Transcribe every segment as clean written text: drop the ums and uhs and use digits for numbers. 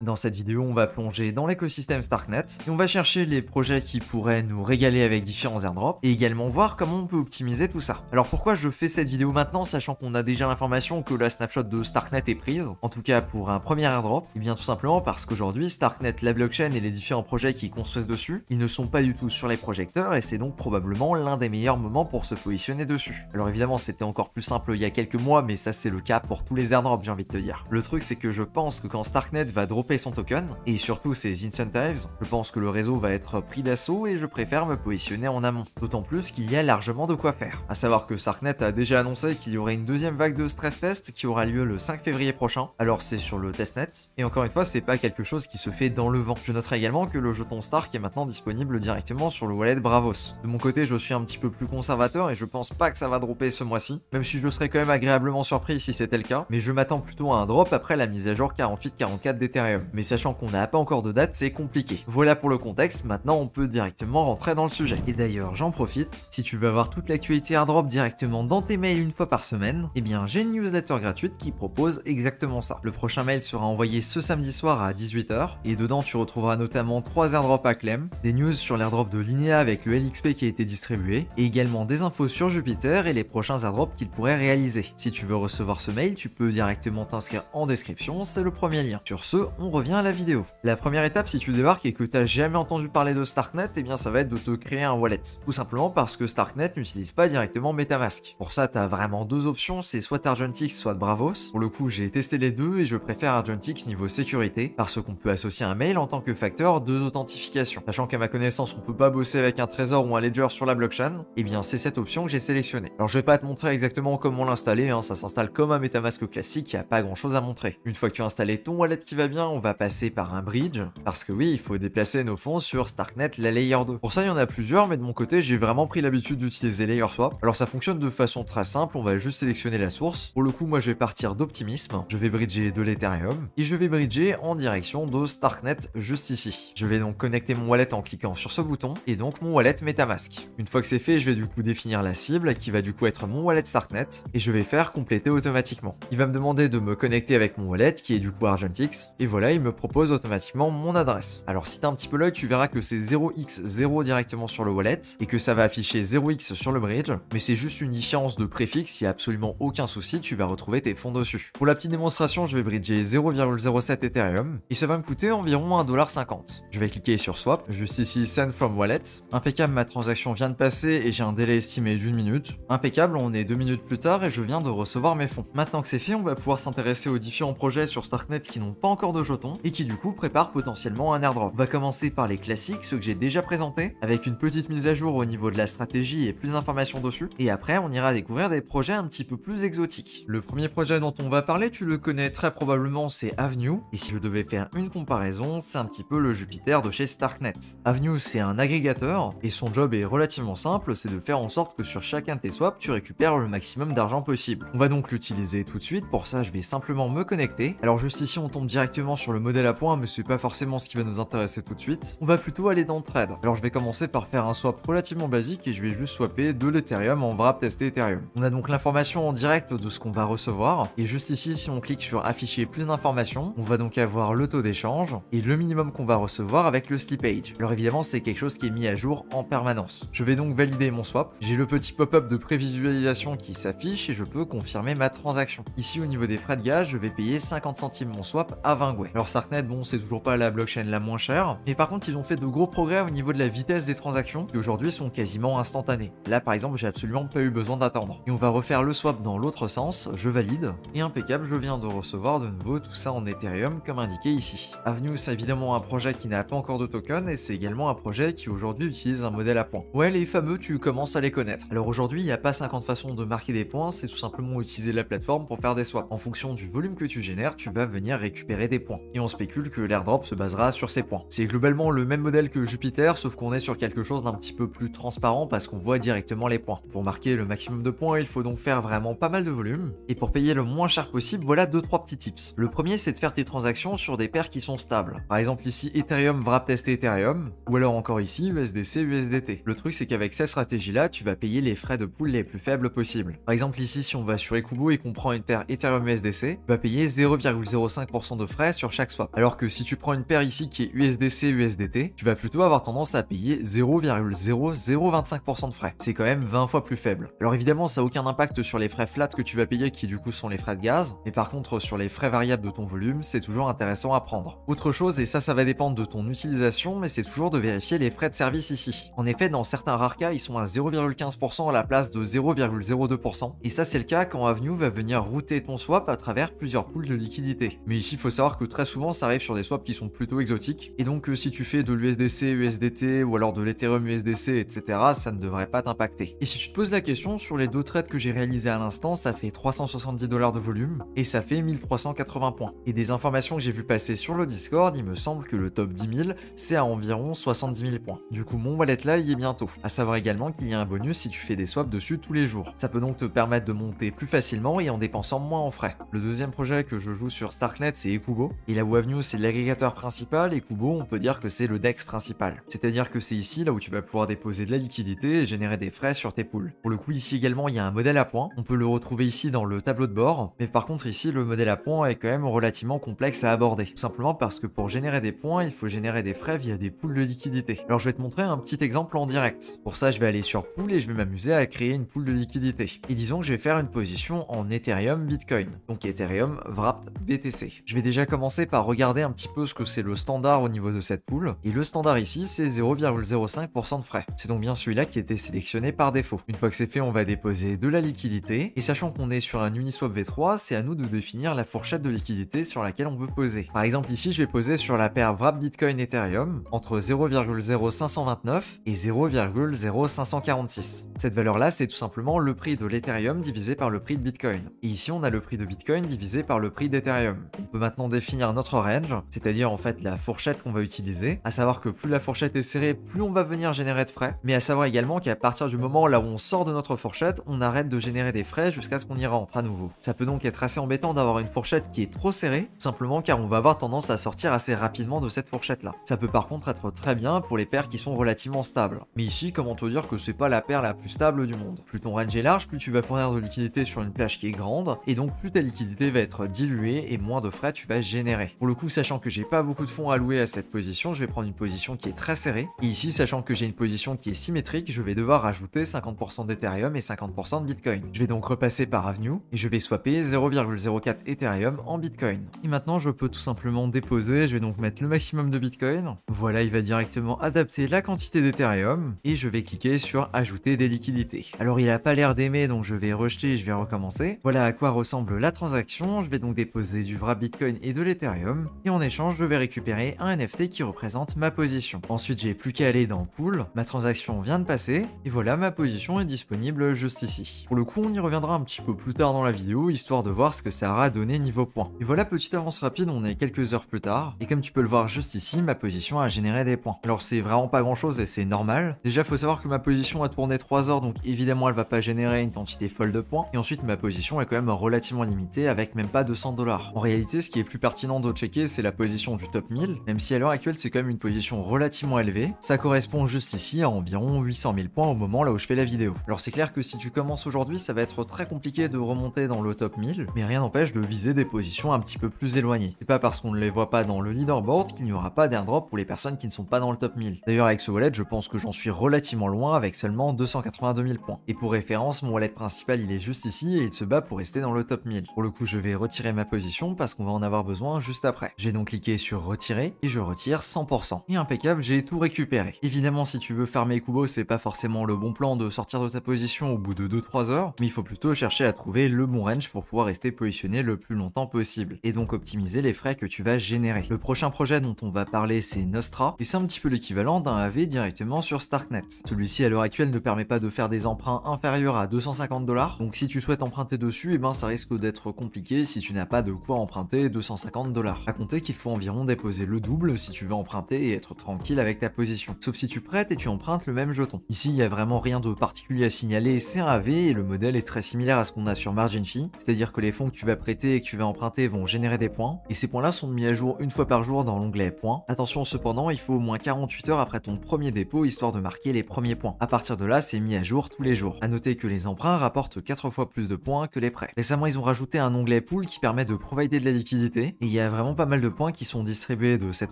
Dans cette vidéo, on va plonger dans l'écosystème Starknet et on va chercher les projets qui pourraient nous régaler avec différents airdrops et également voir comment on peut optimiser tout ça. Alors pourquoi je fais cette vidéo maintenant, sachant qu'on a déjà l'information que la snapshot de Starknet est prise, en tout cas pour un premier airdrop? Et bien tout simplement parce qu'aujourd'hui, Starknet, la blockchain et les différents projets qui construisent dessus, ils ne sont pas du tout sur les projecteurs et c'est donc probablement l'un des meilleurs moments pour se positionner dessus. Alors évidemment, c'était encore plus simple il y a quelques mois, mais ça c'est le cas pour tous les airdrops, j'ai envie de te dire. Le truc c'est que je pense que quand Starknet va dropper son token, et surtout ses incentives, je pense que le réseau va être pris d'assaut et je préfère me positionner en amont. D'autant plus qu'il y a largement de quoi faire. A savoir que Starknet a déjà annoncé qu'il y aurait une deuxième vague de stress test qui aura lieu le 5 février prochain. Alors c'est sur le testnet, et encore une fois c'est pas quelque chose qui se fait dans le vent. Je noterai également que le jeton Stark est maintenant disponible directement sur le wallet Bravos. De mon côté je suis un petit peu plus conservateur et je pense pas que ça va dropper ce mois-ci, même si je serais quand même agréablement surpris si c'était le cas, mais je m'attends plutôt à un drop après la mise à jour 48-44 d'Ethereum. Mais sachant qu'on n'a pas encore de date, c'est compliqué. Voilà pour le contexte, maintenant on peut directement rentrer dans le sujet. Et d'ailleurs, j'en profite, si tu veux avoir toute l'actualité airdrop directement dans tes mails une fois par semaine, eh bien j'ai une newsletter gratuite qui propose exactement ça. Le prochain mail sera envoyé ce samedi soir à 18 h, et dedans tu retrouveras notamment 3 airdrops à Clem, des news sur l'airdrop de Linea avec le LXP qui a été distribué, et également des infos sur Jupiter et les prochains airdrops qu'il pourrait réaliser. Si tu veux recevoir ce mail, tu peux directement t'inscrire en description, c'est le premier lien. Sur ce, on revient à la vidéo. La première étape si tu débarques et que tu n'as jamais entendu parler de Starknet, eh bien ça va être de te créer un wallet. Tout simplement parce que Starknet n'utilise pas directement MetaMask. Pour ça, tu as vraiment deux options, c'est soit Argentix, soit Bravos. Pour le coup, j'ai testé les deux et je préfère Argentix niveau sécurité parce qu'on peut associer un mail en tant que facteur d'authentification. Sachant qu'à ma connaissance, on peut pas bosser avec un trésor ou un ledger sur la blockchain, eh bien c'est cette option que j'ai sélectionnée. Alors je vais pas te montrer exactement comment l'installer, ça s'installe comme un MetaMask classique, il n'y a pas grand chose à montrer. Une fois que tu as installé ton wallet qui va bien, on va passer par un bridge, parce que oui, il faut déplacer nos fonds sur Starknet, la Layer 2. Pour ça, il y en a plusieurs, mais de mon côté, j'ai vraiment pris l'habitude d'utiliser LayerSwap. Alors ça fonctionne de façon très simple, on va juste sélectionner la source. Pour le coup, moi je vais partir d'Optimism, je vais bridger de l'Ethereum, et je vais bridger en direction de Starknet juste ici. Je vais donc connecter mon wallet en cliquant sur ce bouton, et donc mon wallet MetaMask. Une fois que c'est fait, je vais du coup définir la cible, qui va du coup être mon wallet Starknet, et je vais faire compléter automatiquement. Il va me demander de me connecter avec mon wallet, qui est du coup Argentix, et voilà, il me propose automatiquement mon adresse. Alors si t'as un petit peu l'œil, tu verras que c'est 0x0 directement sur le wallet, et que ça va afficher 0x sur le bridge, mais c'est juste une différence de préfixe, il n'y a absolument aucun souci, tu vas retrouver tes fonds dessus. Pour la petite démonstration, je vais bridger 0,07 Ethereum, et ça va me coûter environ 1,50$. Je vais cliquer sur Swap, juste ici Send from Wallet. Impeccable, ma transaction vient de passer et j'ai un délai estimé d'1 minute. Impeccable, on est 2 minutes plus tard et je viens de recevoir mes fonds. Maintenant que c'est fait, on va pouvoir s'intéresser aux différents projets sur Starknet qui n'ont pas encore de jetons et qui du coup préparent potentiellement un airdrop. On va commencer par les classiques, ceux que j'ai déjà présentés, avec une petite mise à jour au niveau de la stratégie et plus d'informations dessus. Et après, on ira découvrir des projets un petit peu plus exotiques. Le premier projet dont on va parler, tu le connais très probablement, c'est Avenue. Et si je devais faire une comparaison, c'est un petit peu le Jupiter de chez Starknet. Avenue, c'est un agrégateur et son job est relativement simple, c'est de faire en sorte que sur chacun de tes swaps, tu récupères le maximum d'argent possible. On va donc l'utiliser tout de suite. Pour ça, je vais simplement me connecter. Alors juste ici, on tombe directement sur le modèle à points, mais c'est pas forcément ce qui va nous intéresser tout de suite. On va plutôt aller dans Trade. Alors je vais commencer par faire un swap relativement basique et je vais juste swapper de l'Ethereum en wrap testé Ethereum. On a donc l'information en direct de ce qu'on va recevoir et juste ici, si on clique sur afficher plus d'informations, on va donc avoir le taux d'échange et le minimum qu'on va recevoir avec le slippage. Alors évidemment, c'est quelque chose qui est mis à jour en permanence. Je vais donc valider mon swap. J'ai le petit pop-up de prévisualisation qui s'affiche et je peux confirmer ma transaction. Ici, au niveau des frais de gage, je vais payer 50 centimes mon swap à 20 Gwei. Alors Starknet, bon, c'est toujours pas la blockchain la moins chère, mais par contre, ils ont fait de gros progrès au niveau de la vitesse des transactions qui aujourd'hui sont quasiment instantanées. Là, par exemple, j'ai absolument pas eu besoin d'attendre. Et on va refaire le swap dans l'autre sens, je valide, et impeccable, je viens de recevoir de nouveau tout ça en Ethereum comme indiqué ici. Avenue, c'est évidemment un projet qui n'a pas encore de token et c'est également un projet qui aujourd'hui utilise un modèle à points. Ouais, les fameux, tu commences à les connaître. Alors aujourd'hui, il n'y a pas 50 façons de marquer des points, c'est tout simplement utiliser la plateforme pour faire des swaps. En fonction du volume que tu génères, tu vas venir récupérer des points. Et on spécule que l'airdrop se basera sur ces points. C'est globalement le même modèle que Jupiter, sauf qu'on est sur quelque chose d'un petit peu plus transparent parce qu'on voit directement les points. Pour marquer le maximum de points, il faut donc faire vraiment pas mal de volume. Et pour payer le moins cher possible, voilà 2-3 petits tips. Le premier, c'est de faire tes transactions sur des paires qui sont stables. Par exemple ici, Ethereum wrap testé Ethereum, ou alors encore ici, USDC, USDT. Le truc, c'est qu'avec cette stratégie-là, tu vas payer les frais de pool les plus faibles possibles. Par exemple ici, si on va sur Ekubo et qu'on prend une paire Ethereum USDC, tu vas payer 0,05% de frais sur chaque swap. Alors que si tu prends une paire ici qui est USDC USDT, tu vas plutôt avoir tendance à payer 0,0025% de frais. C'est quand même 20 fois plus faible. Alors évidemment, ça n'a aucun impact sur les frais flat que tu vas payer qui du coup sont les frais de gaz, mais par contre sur les frais variables de ton volume, c'est toujours intéressant à prendre. Autre chose, et ça va dépendre de ton utilisation, mais c'est toujours de vérifier les frais de service ici. En effet, dans certains rares cas, ils sont à 0,15% à la place de 0,02%, et ça c'est le cas quand Avenue va venir router ton swap à travers plusieurs pools de liquidités. Mais ici, il faut savoir que très souvent, ça arrive sur des swaps qui sont plutôt exotiques, et donc si tu fais de l'USDC, USDT, ou alors de l'Ethereum USDC, etc., ça ne devrait pas t'impacter. Et si tu te poses la question, sur les deux trades que j'ai réalisés à l'instant, ça fait 370 $ de volume, et ça fait 1380 points. Et des informations que j'ai vu passer sur le Discord, il me semble que le top 10 000, c'est à environ 70 000 points. Du coup, mon wallet là, il est bientôt. À savoir également qu'il y a un bonus si tu fais des swaps dessus tous les jours. Ça peut donc te permettre de monter plus facilement et en dépensant moins en frais. Le deuxième projet que je joue sur Starknet, c'est Ekubo. Et là où Avenue, c'est l'agrégateur principal, Ekubo, on peut dire que c'est le DEX principal. C'est-à-dire que c'est ici, là où tu vas pouvoir déposer de la liquidité et générer des frais sur tes pools. Pour le coup, ici également, il y a un modèle à points. On peut le retrouver ici dans le tableau de bord. Mais par contre, ici, le modèle à points est quand même relativement complexe à aborder. Tout simplement parce que pour générer des points, il faut générer des frais via des pools de liquidité. Alors, je vais te montrer un petit exemple en direct. Pour ça, je vais aller sur pool et je vais m'amuser à créer une pool de liquidité. Et disons que je vais faire une position en Ethereum Bitcoin. Donc Ethereum Wrapped BTC. Je vais déjà commencer par regarder un petit peu ce que c'est le standard au niveau de cette pool. Et le standard ici, c'est 0,05% de frais. C'est donc bien celui-là qui était sélectionné par défaut. Une fois que c'est fait, on va déposer de la liquidité. Et sachant qu'on est sur un Uniswap V3, c'est à nous de définir la fourchette de liquidité sur laquelle on veut poser. Par exemple, ici, je vais poser sur la paire Wrapped Bitcoin Ethereum entre 0,0529 et 0,0546. Cette valeur-là, c'est tout simplement le prix de l'Ethereum divisé par le prix de Bitcoin. Et ici, on a le prix de Bitcoin divisé par le prix d'Ethereum. On peut maintenant définir notre range, c'est-à-dire en fait la fourchette qu'on va utiliser, à savoir que plus la fourchette est serrée, plus on va venir générer de frais, mais à savoir également qu'à partir du moment là où on sort de notre fourchette, on arrête de générer des frais jusqu'à ce qu'on y rentre à nouveau. Ça peut donc être assez embêtant d'avoir une fourchette qui est trop serrée, tout simplement car on va avoir tendance à sortir assez rapidement de cette fourchette-là. Ça peut par contre être très bien pour les paires qui sont relativement stables. Mais ici, comment te dire que c'est pas la paire la plus stable du monde. Plus ton range est large, plus tu vas fournir de liquidité sur une plage qui est grande, et donc plus ta liquidité va être diluée et moins de frais tu vas générer. Pour le coup, sachant que j'ai pas beaucoup de fonds alloués à cette position, je vais prendre une position qui est très serrée. Et ici, sachant que j'ai une position qui est symétrique, je vais devoir rajouter 50% d'Ethereum et 50% de Bitcoin. Je vais donc repasser par Avenue et je vais swapper 0,04 Ethereum en Bitcoin. Et maintenant, je peux tout simplement déposer, je vais donc mettre le maximum de Bitcoin. Voilà, il va directement adapter la quantité d'Ethereum et je vais cliquer sur ajouter des liquidités. Alors il a pas l'air d'aimer, donc je vais rejeter et je vais recommencer. Voilà à quoi ressemble la transaction. Je vais donc déposer du vrai Bitcoin et de l'Ethereum et en échange je vais récupérer un NFT qui représente ma position. Ensuite j'ai plus qu'à aller dans Pool, ma transaction vient de passer et voilà, ma position est disponible juste ici. Pour le coup on y reviendra un petit peu plus tard dans la vidéo histoire de voir ce que ça aura donné niveau points. Et voilà, petite avance rapide, on est quelques heures plus tard et comme tu peux le voir juste ici, ma position a généré des points. Alors c'est vraiment pas grand chose et c'est normal. Déjà faut savoir que ma position a tourné 3 heures, donc évidemment elle va pas générer une quantité folle de points. Et ensuite ma position est quand même relativement limitée avec même pas 200 $. En réalité, ce qui est plus pertinent de checker, c'est la position du top 1000, même si à l'heure actuelle c'est quand même une position relativement élevée. Ça correspond juste ici à environ 800 000 points au moment là où je fais la vidéo. Alors c'est clair que si tu commences aujourd'hui, ça va être très compliqué de remonter dans le top 1000, mais rien n'empêche de viser des positions un petit peu plus éloignées. C'est pas parce qu'on ne les voit pas dans le leaderboard qu'il n'y aura pas d'airdrop pour les personnes qui ne sont pas dans le top 1000. D'ailleurs avec ce wallet, je pense que j'en suis relativement loin avec seulement 282 000 points. Et pour référence, mon wallet principal il est juste ici et il se bat pour rester dans le top 1000. Pour le coup, je vais retirer ma position parce qu'on va en avoir besoin juste après. J'ai donc cliqué sur retirer et je retire 100%. Et impeccable, j'ai tout récupéré. Évidemment, si tu veux farmer Ekubo, c'est pas forcément le bon plan de sortir de ta position au bout de 2-3 heures, mais il faut plutôt chercher à trouver le bon range pour pouvoir rester positionné le plus longtemps possible et donc optimiser les frais que tu vas générer. Le prochain projet dont on va parler, c'est Nostra et c'est un petit peu l'équivalent d'un AV directement sur Starknet. Celui-ci à l'heure actuelle ne permet pas de faire des emprunts inférieurs à 250 $, donc si tu souhaites emprunter dessus, et ben ça risque d'être compliqué si tu n'as pas de quoi emprunter 250 $. À compter qu'il faut environ déposer le double si tu veux emprunter et être tranquille avec ta position. Sauf si tu prêtes et tu empruntes le même jeton. Ici, il y a vraiment rien de particulier à signaler, c'est un AV et le modèle est très similaire à ce qu'on a sur Margin Fee, c'est-à-dire que les fonds que tu vas prêter et que tu vas emprunter vont générer des points, et ces points-là sont mis à jour une fois par jour dans l'onglet points. Attention cependant, il faut au moins 48 heures après ton premier dépôt histoire de marquer les premiers points. À partir de là, c'est mis à jour tous les jours. À noter que les emprunts rapportent 4 fois plus de points que les prêts. Récemment, ils ont rajouté un onglet pool qui permet de provider de la liquidité, et il y il y a vraiment pas mal de points qui sont distribués de cette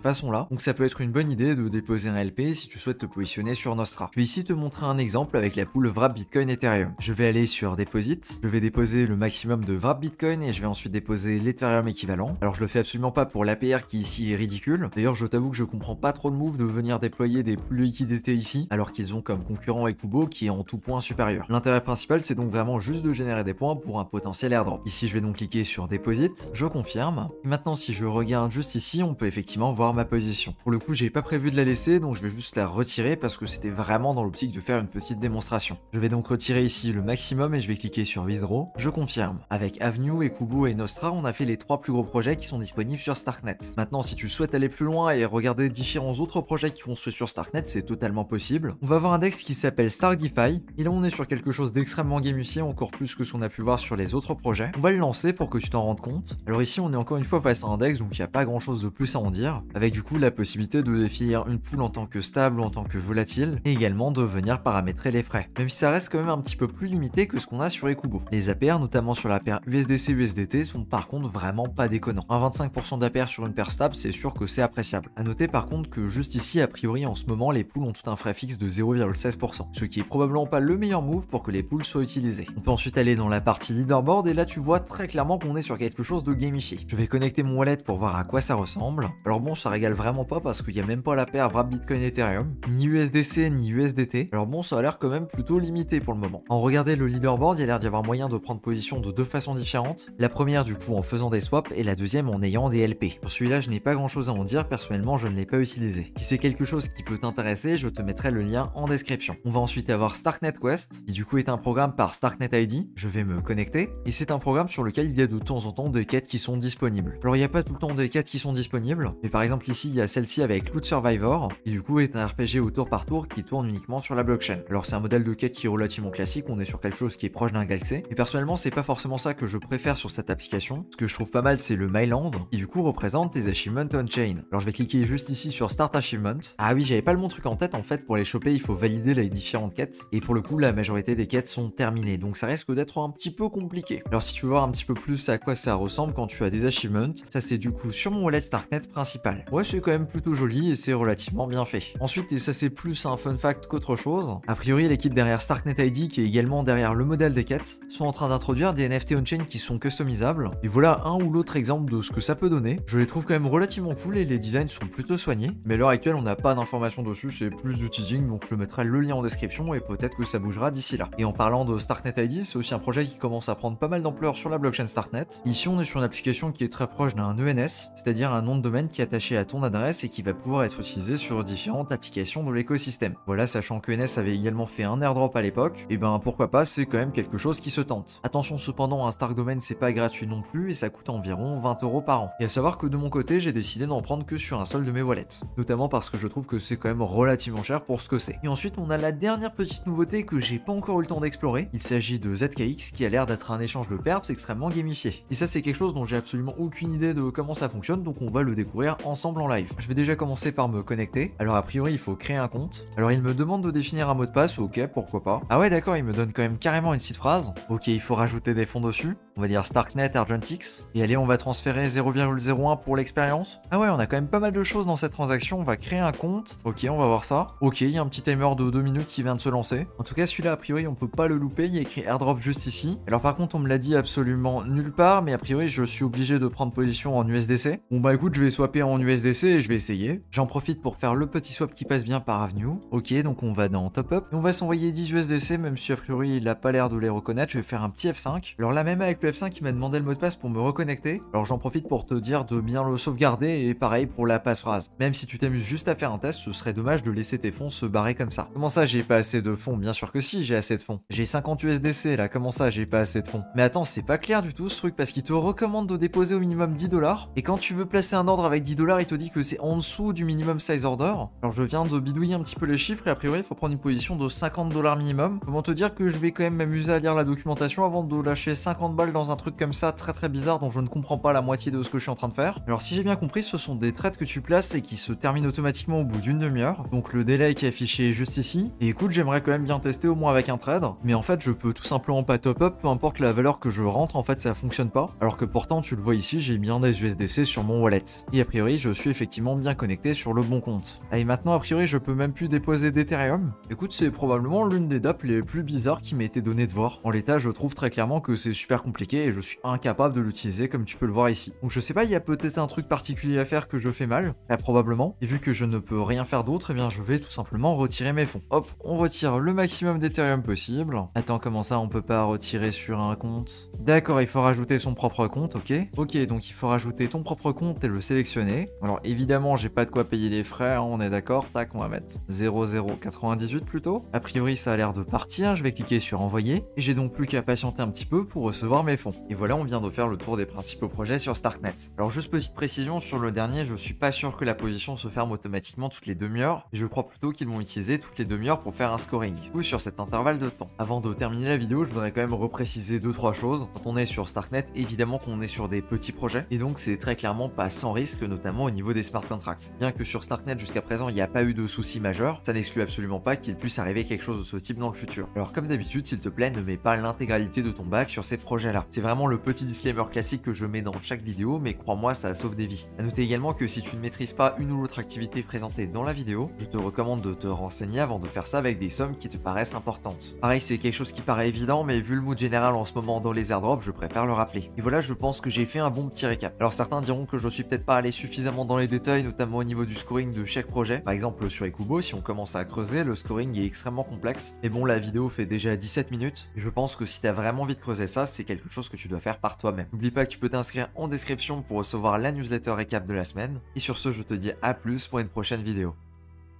façon-là, donc ça peut être une bonne idée de déposer un LP si tu souhaites te positionner sur Nostra. Je vais ici te montrer un exemple avec la pool Wrap Bitcoin Ethereum. Je vais aller sur Deposit, je vais déposer le maximum de Wrap Bitcoin et je vais ensuite déposer l'Ethereum équivalent. Alors je le fais absolument pas pour l'APR qui ici est ridicule. D'ailleurs je t'avoue que je comprends pas trop de move de venir déployer des pools de liquidité ici, alors qu'ils ont comme concurrent Ekubo qui est en tout point supérieur. L'intérêt principal c'est donc vraiment juste de générer des points pour un potentiel airdrop. Ici je vais donc cliquer sur Deposit, je confirme. Et maintenant si je regarde juste ici, on peut effectivement voir ma position. Pour le coup j'ai pas prévu de la laisser, donc je vais juste la retirer parce que c'était vraiment dans l'optique de faire une petite démonstration. Je vais donc retirer ici le maximum et je vais cliquer sur Withdraw, je confirme. Avec Avenue, Ekubo et Nostra, on a fait les 3 plus gros projets qui sont disponibles sur Starknet. Maintenant si tu souhaites aller plus loin et regarder différents autres projets qui vont se sur Starknet, c'est totalement possible. On va avoir un DEX qui s'appelle StarkDeFi, et là on est sur quelque chose d'extrêmement gamifié, encore plus que ce qu'on a pu voir sur les autres projets. On va le lancer pour que tu t'en rendes compte. Alors ici on est encore une fois face à un DEX, donc il n'y a pas grand chose de plus à en dire, avec du coup la possibilité de définir une pool en tant que stable ou en tant que volatile, et également de venir paramétrer les frais, même si ça reste quand même un petit peu plus limité que ce qu'on a sur Ekubo. Les APR, notamment sur la paire USDC-USDT, sont par contre vraiment pas déconnants. Un 25% d'APR sur une paire stable, c'est sûr que c'est appréciable. A noter par contre que juste ici, a priori en ce moment, les pools ont tout un frais fixe de 0,16%, ce qui est probablement pas le meilleur move pour que les pools soient utilisés. On peut ensuite aller dans la partie leaderboard et là tu vois très clairement qu'on est sur quelque chose de gamifié. Je vais connecter mon wallet pour voir à quoi ça ressemble. Alors bon, ça régale vraiment pas parce qu'il y a même pas la paire Wrap Bitcoin Ethereum, ni USDC ni USDT. Alors bon, ça a l'air quand même plutôt limité pour le moment. En regardant le leaderboard, il y a l'air d'y avoir moyen de prendre position de deux façons différentes. La première du coup en faisant des swaps et la deuxième en ayant des LP. Pour celui-là, je n'ai pas grand chose à en dire, personnellement je ne l'ai pas utilisé. Si c'est quelque chose qui peut t'intéresser, je te mettrai le lien en description. On va ensuite avoir Starknet Quest, qui du coup est un programme par Starknet ID. Je vais me connecter et c'est un programme sur lequel il y a de temps en temps des quêtes qui sont disponibles. Alors il n'y a pas tout le temps des quêtes qui sont disponibles, mais par exemple ici il y a celle-ci avec Loot Survivor, qui du coup est un RPG au tour par tour qui tourne uniquement sur la blockchain. Alors c'est un modèle de quête qui est relativement classique, on est sur quelque chose qui est proche d'un Galaxy, et personnellement c'est pas forcément ça que je préfère sur cette application. Ce que je trouve pas mal c'est le Myland, qui du coup représente tes achievements on-chain. Alors je vais cliquer juste ici sur Start Achievement. Ah oui, j'avais pas le bon truc en tête, en fait pour les choper il faut valider les différentes quêtes, et pour le coup la majorité des quêtes sont terminées, donc ça risque d'être un petit peu compliqué. Alors si tu veux voir un petit peu plus à quoi ça ressemble quand tu as des achievements, ça c'est du coup sur mon wallet Starknet principal. Ouais, c'est quand même plutôt joli et c'est relativement bien fait. Ensuite, et ça c'est plus un fun fact qu'autre chose, a priori l'équipe derrière Starknet ID, qui est également derrière le modèle des quêtes, sont en train d'introduire des NFT on-chain qui sont customisables, et voilà un ou l'autre exemple de ce que ça peut donner. Je les trouve quand même relativement cool et les designs sont plutôt soignés, mais à l'heure actuelle on n'a pas d'informations dessus, c'est plus du teasing, donc je mettrai le lien en description et peut-être que ça bougera d'ici là. Et en parlant de Starknet ID, c'est aussi un projet qui commence à prendre pas mal d'ampleur sur la blockchain Starknet. Ici on est sur une application qui est très proche d'un ENS, c'est-à-dire un nom de domaine qui est attaché à ton adresse et qui va pouvoir être utilisé sur différentes applications de l'écosystème. Voilà, sachant que ENS avait également fait un airdrop à l'époque, et ben pourquoi pas, c'est quand même quelque chose qui se tente. Attention cependant, un Stark Domain c'est pas gratuit non plus et ça coûte environ 20€ par an. Et à savoir que de mon côté, j'ai décidé d'en prendre que sur un seul de mes wallets, notamment parce que je trouve que c'est quand même relativement cher pour ce que c'est. Et ensuite, on a la dernière petite nouveauté que j'ai pas encore eu le temps d'explorer. Il s'agit de ZKX qui a l'air d'être un échange de perps extrêmement gamifié. Et ça, c'est quelque chose dont j'ai absolument aucune idée de comment ça fonctionne, donc on va le découvrir ensemble en live. Je vais déjà commencer par me connecter. Alors a priori, il faut créer un compte. Alors il me demande de définir un mot de passe, ok, pourquoi pas. Ah ouais, d'accord, il me donne quand même carrément une petite phrase. Ok, il faut rajouter des fonds dessus. On va dire Starknet Argentix. Et allez, on va transférer 0,01 pour l'expérience. Ah ouais, on a quand même pas mal de choses dans cette transaction. On va créer un compte. Ok, on va voir ça. Ok, il y a un petit timer de 2 minutes qui vient de se lancer. En tout cas, celui-là, a priori, on peut pas le louper. Il y a écrit airdrop juste ici. Alors par contre, on me l'a dit absolument nulle part, mais a priori, je suis obligé de prendre position en USDC. Bon bah écoute, je vais swapper en USDC et je vais essayer. J'en profite pour faire le petit swap qui passe bien par Avenue. Ok, donc on va dans Top Up. Et on va s'envoyer 10 USDC, même si a priori, il a pas l'air de les reconnaître. Je vais faire un petit F5. Alors là, même avec le F5, il m'a demandé le mot de passe pour me reconnecter. Alors j'en profite pour te dire de bien le sauvegarder et pareil pour la passphrase. Même si tu t'amuses juste à faire un test, ce serait dommage de laisser tes fonds se barrer comme ça. Comment ça, j'ai pas assez de fonds? Bien sûr que si, j'ai assez de fonds. J'ai 50 USDC là, comment ça, j'ai pas assez de fonds? Mais attends, c'est pas clair du tout ce truc parce qu'il te recommande de déposer au minimum 10$. Et quand tu veux placer un ordre avec 10$, il te dit que c'est en dessous du minimum size order. Alors je viens de bidouiller un petit peu les chiffres et a priori, il faut prendre une position de 50$ minimum. Comment te dire que je vais quand même m'amuser à lire la documentation avant de lâcher 50 balles dans un truc comme ça très bizarre dont je ne comprends pas la moitié de ce que je suis en train de faire. Alors si j'ai bien compris, ce sont des trades que tu places et qui se terminent automatiquement au bout d'une demi-heure. Donc le délai qui est affiché juste ici. Et écoute, j'aimerais quand même bien tester au moins avec un trade, mais en fait je peux tout simplement pas top up, peu importe la valeur que je rentre, en fait ça fonctionne pas. Alors que pourtant tu le vois ici, j'ai bien des USDC sur mon wallet. Et a priori je suis effectivement bien connecté sur le bon compte. Et maintenant a priori je peux même plus déposer d'Ethereum. Écoute, c'est probablement l'une des dapps les plus bizarres qui m'a été donné de voir. En l'état je trouve très clairement que c'est super compliqué et je suis incapable de l'utiliser comme tu peux le voir ici. Donc je sais pas, il y a peut-être un truc particulier à faire que je fais mal, probablement. Et vu que je ne peux rien faire d'autre, eh bien je vais tout simplement retirer mes fonds. Hop, on retire le maximum d'Ethereum possible. Attends, comment ça on peut pas retirer sur un compte? D'accord, il faut rajouter son propre compte, ok. Ok, donc il faut rajouter ton propre compte et le sélectionner. Alors évidemment, j'ai pas de quoi payer les frais, hein, on est d'accord. Tac, on va mettre 0098 plutôt. A priori, ça a l'air de partir. Je vais cliquer sur envoyer. Et j'ai donc plus qu'à patienter un petit peu pour recevoir mes fonds. Et voilà, on vient de faire le tour des principaux projets sur Starknet. Alors juste petite précision sur le dernier, je suis pas sûr que la position se ferme automatiquement toutes les demi-heures. Et je crois plutôt qu'ils vont utiliser toutes les demi-heures pour faire un scoring, ou sur cet intervalle de temps. Avant de terminer la vidéo, je voudrais quand même repréciser 2-3 choses. Quand on est sur Starknet, évidemment qu'on est sur des petits projets, et donc c'est très clairement pas sans risque, notamment au niveau des smart contracts. Bien que sur Starknet jusqu'à présent il n'y a pas eu de soucis majeurs, ça n'exclut absolument pas qu'il puisse arriver quelque chose de ce type dans le futur. Alors comme d'habitude, s'il te plaît, ne mets pas l'intégralité de ton bac sur ces projets-là. C'est vraiment le petit disclaimer classique que je mets dans chaque vidéo, mais crois-moi, ça sauve des vies. A noter également que si tu ne maîtrises pas une ou l'autre activité présentée dans la vidéo, je te recommande de te renseigner avant de faire ça avec des sommes qui te paraissent importantes. Pareil, c'est quelque chose qui paraît évident, mais vu le mood général en ce moment dans les airdrops, je préfère le rappeler. Et voilà, je pense que j'ai fait un bon petit récap. Alors certains diront que je suis peut-être pas allé suffisamment dans les détails, notamment au niveau du scoring de chaque projet. Par exemple sur Ekubo, si on commence à creuser, le scoring est extrêmement complexe. Et bon, la vidéo fait déjà 17 minutes. Je pense que si t'as vraiment envie de creuser ça, c'est quelque chose que tu dois faire par toi-même. N'oublie pas que tu peux t'inscrire en description pour recevoir la newsletter récap de la semaine. Et sur ce, je te dis à plus pour une prochaine vidéo.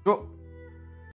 Ciao.